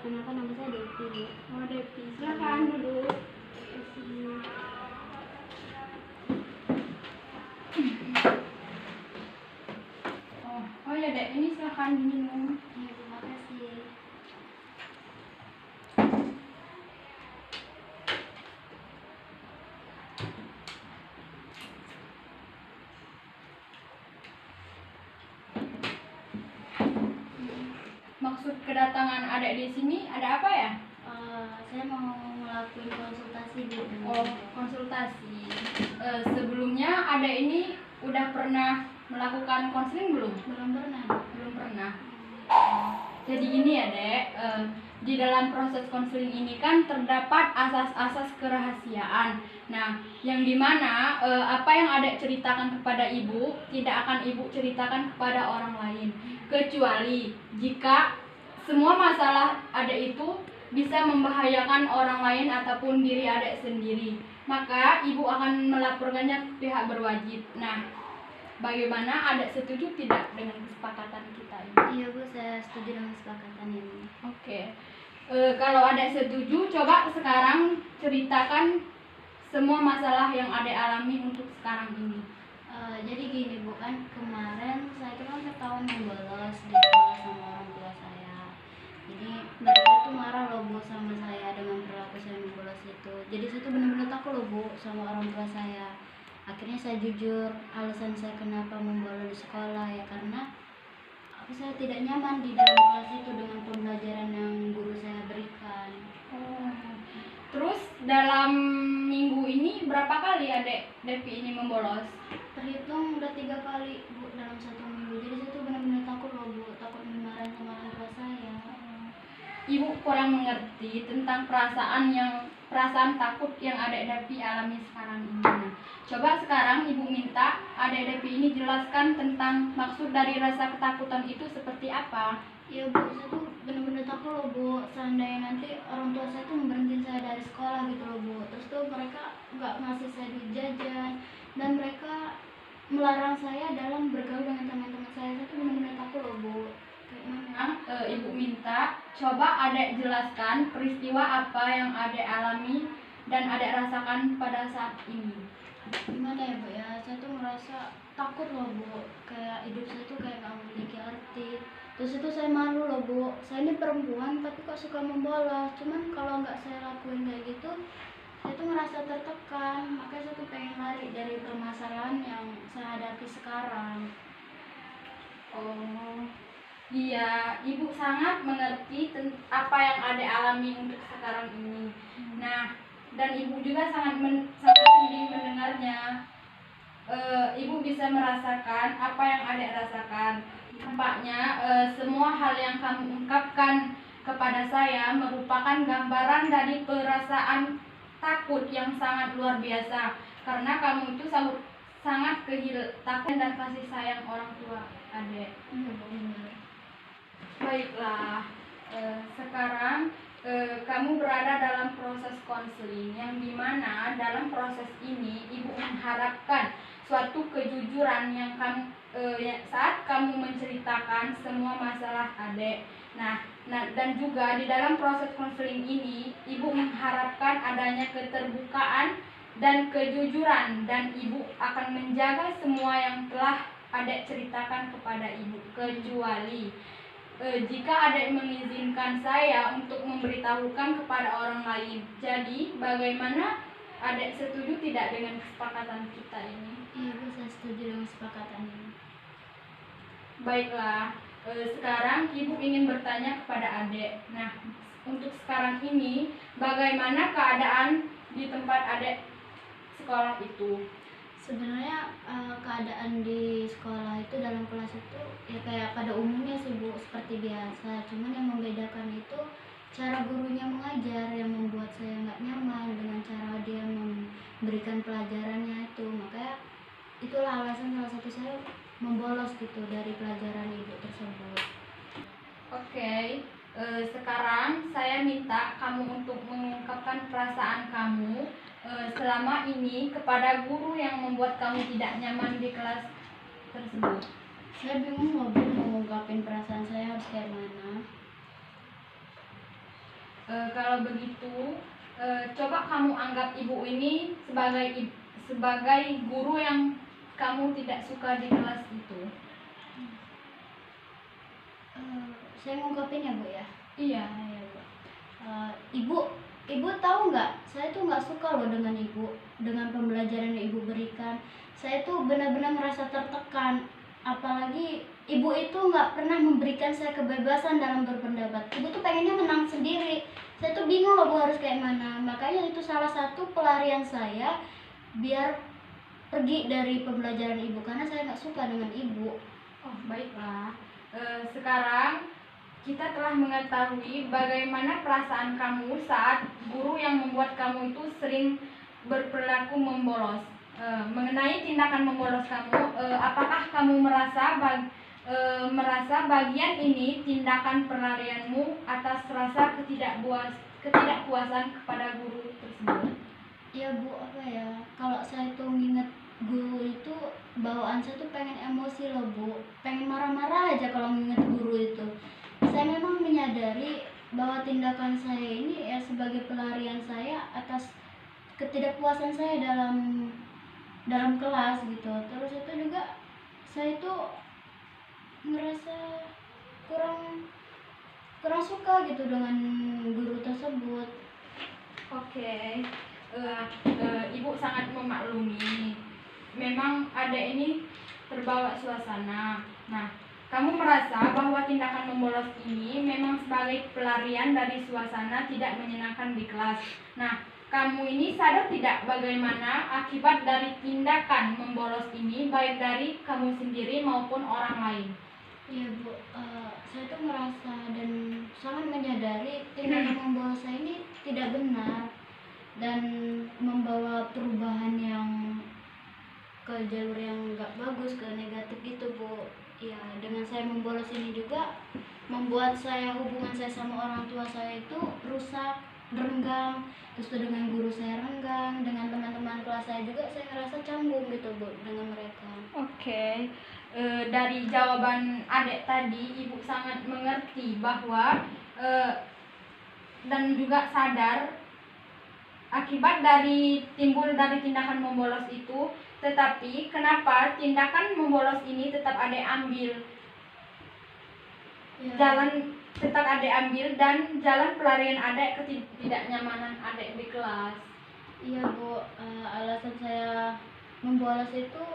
Perkenalkan, nama saya Devi, Bu. Oh, Devi, silakan duduk ke sini. Oh ya Dek, ini silakan diminum. Ya, terima kasih. Maksud kedatangan Adek di sini ada apa ya? Saya mau ngelakuin konsultasi, Bu. Oh, konsultasi. Sebelumnya Adek ini udah pernah melakukan konseling belum? Belum pernah. Belum pernah. Jadi gini ya Dek, di dalam proses konseling ini kan terdapat asas-asas kerahasiaan. Nah, yang dimana apa yang Adek ceritakan kepada ibu tidak akan ibu ceritakan kepada orang lain, kecuali jika semua masalah Adek itu bisa membahayakan orang lain ataupun diri Adek sendiri, maka ibu akan melaporkannya ke pihak berwajib. Nah, bagaimana Adek setuju tidak dengan kesepakatan kita ini? Iya, Bu, saya setuju dengan kesepakatan ini. Oke. Kalau Adek setuju, coba sekarang ceritakan semua masalah yang Adek alami untuk sekarang ini. Jadi gini, Bu, kan kemarin saya itu kan ketahuan bolos di sekolah sama orang tua saya. Jadi mereka tuh marah loh, Bu, sama saya dengan perilaku saya bolos itu. Jadi saya tuh benar-benar takut loh, Bu, sama orang tua saya. Akhirnya saya jujur alasan saya kenapa membolos di sekolah, ya karena saya tidak nyaman di dalam kelas itu dengan pembelajaran yang guru saya berikan. Terus dalam minggu ini berapa kali Adek Devi ini membolos? Terhitung udah 3 kali, Bu, dalam 1 minggu. Jadi saya tuh benar-benar takut loh, Bu, takut dimarahin sama orang tua saya. Ibu kurang mengerti tentang perasaan takut yang Adek Devi alami sekarang ini. Nah, coba sekarang Ibu minta Adek Devi ini jelaskan tentang maksud dari rasa ketakutan itu seperti apa. Ya, Bu, saya tuh benar-benar takut loh, Bu, seandainya nanti orang tua saya tuh memberhentiin saya dari sekolah gitu loh, Bu. Terus tuh mereka nggak ngasih saya duit jajan dan mereka melarang saya dalam bergaul dengan teman-teman saya. Saya tuh benar-benar takut loh, Bu. Ibu minta coba Adek jelaskan peristiwa apa yang Adek alami dan Adek rasakan pada saat ini. Gimana ya, Bu, ya, saya tuh merasa takut loh, Bu, kayak hidup saya tuh kayak gak memiliki arti. Terus itu saya malu loh, Bu, saya ini perempuan tapi kok suka membolos. Cuman kalau nggak saya lakuin kayak gitu, saya tuh merasa tertekan. Makanya saya tuh pengen lari dari permasalahan yang saya hadapi sekarang. Oh iya, Ibu sangat mengerti apa yang Adek alami untuk sekarang ini. Nah, dan Ibu juga sangat sedih mendengarnya. Ibu bisa merasakan apa yang Adek rasakan. Tampaknya semua hal yang kamu ungkapkan kepada saya merupakan gambaran dari perasaan takut yang sangat luar biasa. Karena kamu itu sangat takut dan kasih sayang orang tua Adek. Benar. Baiklah, sekarang kamu berada dalam proses konseling yang dimana dalam proses ini Ibu mengharapkan suatu kejujuran yang saat kamu menceritakan semua masalah Adek. Nah, dan juga di dalam proses konseling ini Ibu mengharapkan adanya keterbukaan dan kejujuran, dan Ibu akan menjaga semua yang telah Adek ceritakan kepada Ibu, kecuali jika Adek mengizinkan saya untuk memberitahukan kepada orang lain. Jadi, bagaimana Adek setuju tidak dengan kesepakatan kita ini? Iya, Bu, saya setuju dengan kesepakatan ini. Baiklah, sekarang Ibu ingin bertanya kepada Adek. Nah, untuk sekarang ini, bagaimana keadaan di tempat Adek sekolah itu? Sebenarnya keadaan di sekolah itu dalam kelas itu ya kayak pada umumnya sih, Bu, seperti biasa. Cuman yang membedakan itu cara gurunya mengajar yang membuat saya nggak nyaman dengan cara dia memberikan pelajarannya itu. Makanya itulah alasan salah satu saya membolos gitu dari pelajaran ibu tersebut. Oke, sekarang saya minta kamu untuk mengungkapkan perasaan kamu selama ini kepada guru yang membuat kamu tidak nyaman di kelas tersebut. Saya bingung loh, Bu, mau ngungkapin perasaan saya harus kayak mana. Kalau begitu, coba kamu anggap ibu ini sebagai guru yang kamu tidak suka di kelas itu. Saya ngungkapin ya Bu ya. Iya. Ya, Bu. Ibu tahu nggak? Saya tuh nggak suka loh dengan ibu, dengan pembelajaran yang ibu berikan. Saya tuh benar-benar merasa tertekan. Apalagi ibu itu nggak pernah memberikan saya kebebasan dalam berpendapat. Ibu tuh pengennya menang sendiri. Saya tuh bingung loh Bu harus kayak mana. Makanya itu salah satu pelarian saya biar pergi dari pembelajaran ibu, karena saya nggak suka dengan ibu. Oh, baiklah. Sekarang kita telah mengetahui bagaimana perasaan kamu saat guru yang membuat kamu itu sering berperilaku membolos. Mengenai tindakan membolos kamu, apakah kamu merasa bagian ini tindakan pelarianmu atas rasa ketidakpuasan kepada guru tersebut? Ya Bu, apa ya, kalau saya tuh nginget guru itu, bawaan saya tuh pengen emosi loh Bu, pengen marah-marah aja kalau nginget guru itu. Saya memang menyadari bahwa tindakan saya ini ya sebagai pelarian saya atas ketidakpuasan saya dalam kelas gitu. Terus itu juga saya tuh ngerasa kurang kurang suka gitu dengan guru tersebut. Oke, Ibu sangat memaklumi. Memang adek ini terbawa suasana. Nah, kamu merasa bahwa tindakan membolos ini memang sebagai pelarian dari suasana tidak menyenangkan di kelas. Nah, kamu ini sadar tidak bagaimana akibat dari tindakan membolos ini baik dari kamu sendiri maupun orang lain? Iya Bu, saya tuh merasa dan sangat menyadari tindakan membolos saya ini tidak benar dan membawa perubahan yang ke jalur yang nggak bagus, ke negatif gitu Bu. Ya, dengan saya membolos ini juga membuat hubungan saya sama orang tua saya itu rusak, renggang. Terus tuh dengan guru saya renggang, dengan teman-teman kelas saya juga saya ngerasa canggung gitu Bu dengan mereka. Oke. Dari jawaban adek tadi, ibu sangat mengerti bahwa dan juga sadar akibat timbul dari tindakan membolos itu. Tetapi kenapa tindakan membolos ini tetap adek ambil? Ya. Tetap adek ambil dan jalan pelarian adek ketidaknyamanan adek di kelas. Iya Bu, alasan saya membolos itu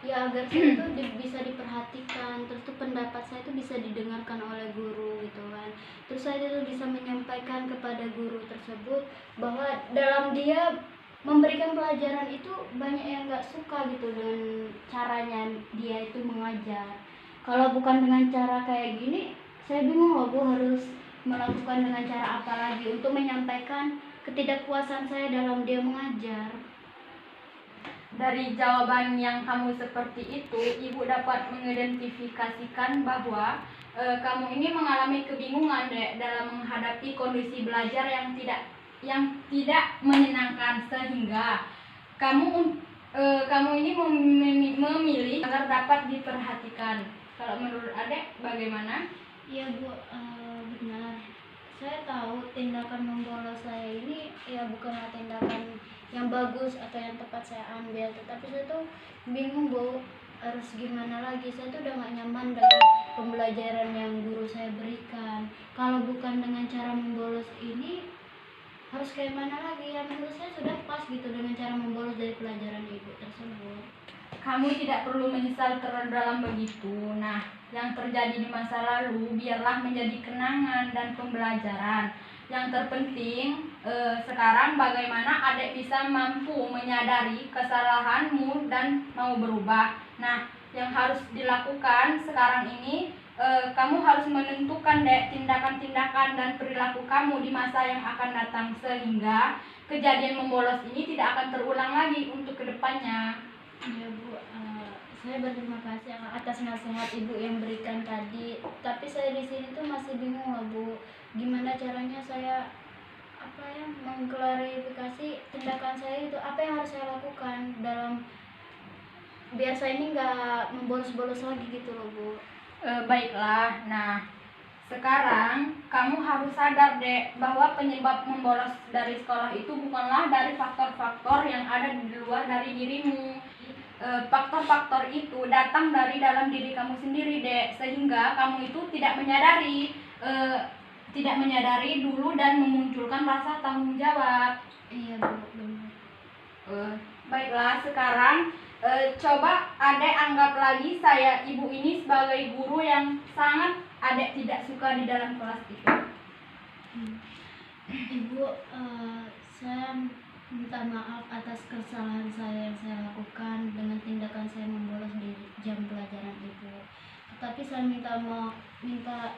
ya agar saya itu bisa diperhatikan, terus tuh pendapat saya itu bisa didengarkan oleh guru gitu kan. Terus saya itu bisa menyampaikan kepada guru tersebut bahwa dalam dia memberikan pelajaran itu banyak yang nggak suka gitu dengan caranya dia itu mengajar. Kalau bukan dengan cara kayak gini, saya bingung loh Bu harus melakukan dengan cara apa lagi untuk menyampaikan ketidakpuasan saya dalam dia mengajar. Dari jawaban yang kamu seperti itu, ibu dapat mengidentifikasikan bahwa kamu ini mengalami kebingungan dalam menghadapi kondisi belajar yang tidak menyenangkan, sehingga kamu ini memilih agar dapat diperhatikan. Kalau menurut adek bagaimana? Iya Bu, benar. Saya tahu tindakan membolos saya ini ya bukanlah tindakan yang bagus atau yang tepat saya ambil, tetapi saya tuh bingung Bu harus gimana lagi. Saya tuh udah gak nyaman dengan pembelajaran yang guru saya berikan. Kalau bukan dengan cara membolos ini, harus kayak mana lagi? Ya menurut saya sudah pas gitu dengan cara membolos dari pelajaran ibu tersebut. Kamu tidak perlu menyesal terdalam begitu. Nah, yang terjadi di masa lalu biarlah menjadi kenangan dan pembelajaran. Yang terpenting sekarang bagaimana adek bisa mampu menyadari kesalahanmu dan mau berubah. Nah, yang harus dilakukan sekarang ini, kamu harus menentukan tindakan-tindakan dan perilaku kamu di masa yang akan datang, sehingga kejadian membolos ini tidak akan terulang lagi untuk kedepannya. Ya Bu, saya berterima kasih atas nasihat ibu yang berikan tadi. Tapi saya di sini tuh masih bingung loh Bu, gimana caranya saya mengklarifikasi tindakan saya itu, apa yang harus saya lakukan dalam biar saya ini nggak membolos-bolos lagi gitu loh Bu. Baiklah, nah sekarang kamu harus sadar, Dek, bahwa penyebab membolos dari sekolah itu bukanlah dari faktor-faktor yang ada di luar dari dirimu. Faktor-faktor itu datang dari dalam diri kamu sendiri, Dek, sehingga kamu itu tidak menyadari dulu dan memunculkan rasa tanggung jawab. Iya Bu, benar. Baiklah, sekarang coba Adek anggap lagi saya ibu ini sebagai guru yang sangat Adek tidak suka di dalam kelas itu. Ibu, saya minta maaf atas kesalahan saya yang saya lakukan dengan tindakan saya membolos di jam pelajaran Ibu. Tetapi saya minta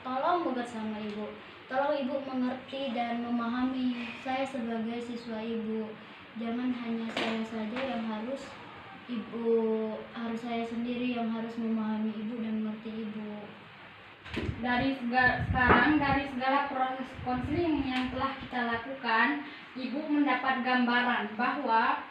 tolong banget sama Ibu. Tolong Ibu mengerti dan memahami saya sebagai siswa Ibu. Jangan hanya saya saja yang harus saya sendiri yang harus memahami Ibu dan mengerti Ibu. Dari segala proses konseling yang telah kita lakukan, Ibu mendapat gambaran bahwa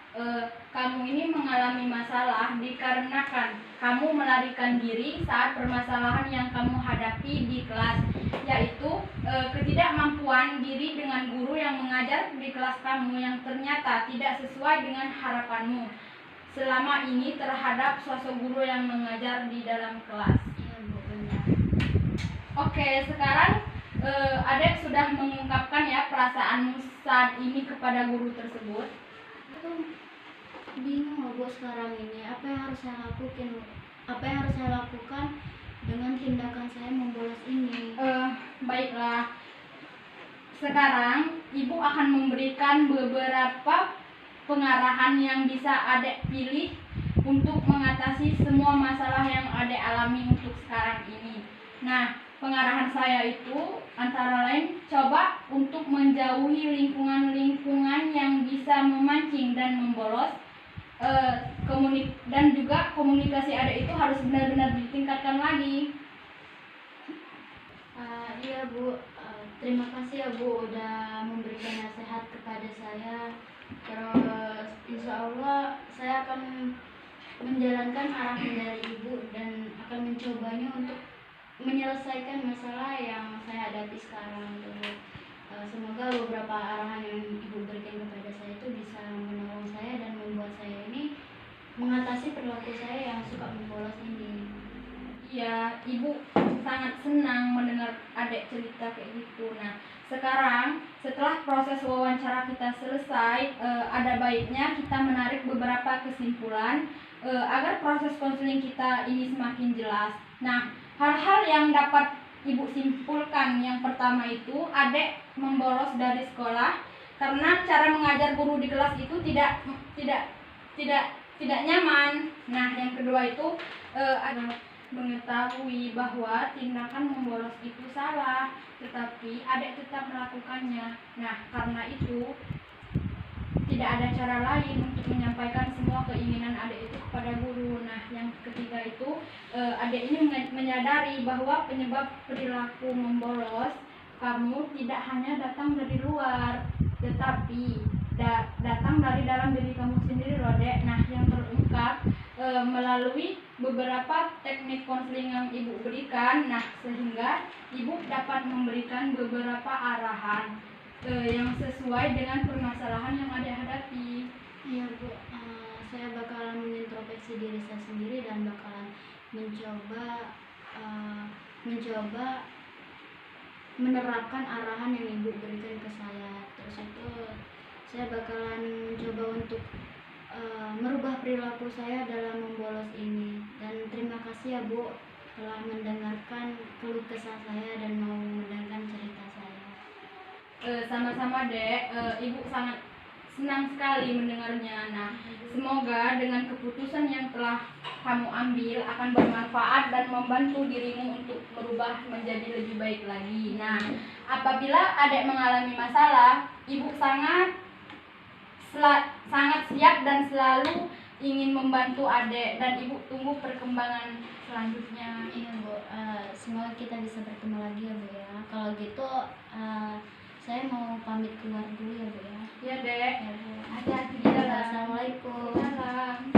kamu ini mengalami masalah dikarenakan kamu melarikan diri saat permasalahan yang kamu hadapi di kelas, yaitu ketidakmampuan diri dengan guru yang mengajar di kelas kamu yang ternyata tidak sesuai dengan harapanmu selama ini terhadap sosok guru yang mengajar di dalam kelas. Iya Bu, benar. Oke, sekarang Adek sudah mengungkapkan ya perasaanmu saat ini kepada guru tersebut. Aku bingung loh Bu sekarang ini, apa yang harus saya lakukan dengan tindakan saya membolos ini. Baiklah, sekarang Ibu akan memberikan beberapa pengarahan yang bisa Adek pilih untuk mengatasi semua masalah yang Adek alami untuk sekarang ini. Nah, pengarahan saya itu antara lain coba untuk menjauhi lingkungan-lingkungan yang bisa memancing dan membolos, dan juga komunikasi Adek itu harus benar-benar ditingkatkan lagi. Iya Bu, terima kasih ya Bu udah memberikan nasihat kepada saya. Terus insya Allah saya akan menjalankan arahan dari Ibu dan akan mencobanya untuk menyelesaikan masalah yang saya hadapi sekarang. Semoga beberapa arahan yang Ibu berikan kepada saya itu bisa menolong saya dan membuat saya ini mengatasi perilaku saya yang suka membolos ini. Ya, Ibu sangat senang mendengar Adek cerita kayak gitu. Nah, sekarang setelah proses wawancara kita selesai, ada baiknya kita menarik beberapa kesimpulan agar proses konseling kita ini semakin jelas. Nah, hal-hal yang dapat Ibu simpulkan, yang pertama itu Adek membolos dari sekolah karena cara mengajar guru di kelas itu tidak nyaman. Nah, yang kedua itu ada mengetahui bahwa tindakan membolos itu salah, tetapi Adek tetap melakukannya. Nah, karena itu tidak ada cara lain untuk menyampaikan semua keinginan Adek itu kepada guru. Nah, yang ketiga itu Adek ini menyadari bahwa penyebab perilaku membolos kamu tidak hanya datang dari luar, tetapi datang dari dalam diri kamu sendiri loh, Dek. Nah, yang terungkap melalui beberapa teknik konseling yang Ibu berikan. Nah, sehingga Ibu dapat memberikan beberapa arahan yang sesuai dengan permasalahan yang Adek hadapi. Iya Bu, saya bakalan mengintrospeksi diri saya sendiri dan bakalan mencoba menerapkan arahan yang Ibu berikan ke saya. Terus itu saya bakalan coba untuk merubah perilaku saya dalam membolos ini. Dan terima kasih ya Bu telah mendengarkan keluh kesah saya dan mau mendengarkan cerita saya. Sama-sama Dek, Ibu sangat senang sekali mendengarnya. Nah, semoga dengan keputusan yang telah kamu ambil akan bermanfaat dan membantu dirimu untuk berubah menjadi lebih baik lagi. Nah, apabila Adek mengalami masalah, Ibu sangat siap dan selalu ingin membantu Adek, dan Ibu tunggu perkembangan selanjutnya. Iya Bu, semoga kita bisa bertemu lagi ya Bu ya. Kalau gitu saya mau pamit keluar dulu ya Bu ya. Ya Dek, Ya Bu. hati-hati di jalan. Assalamualaikum. Salam.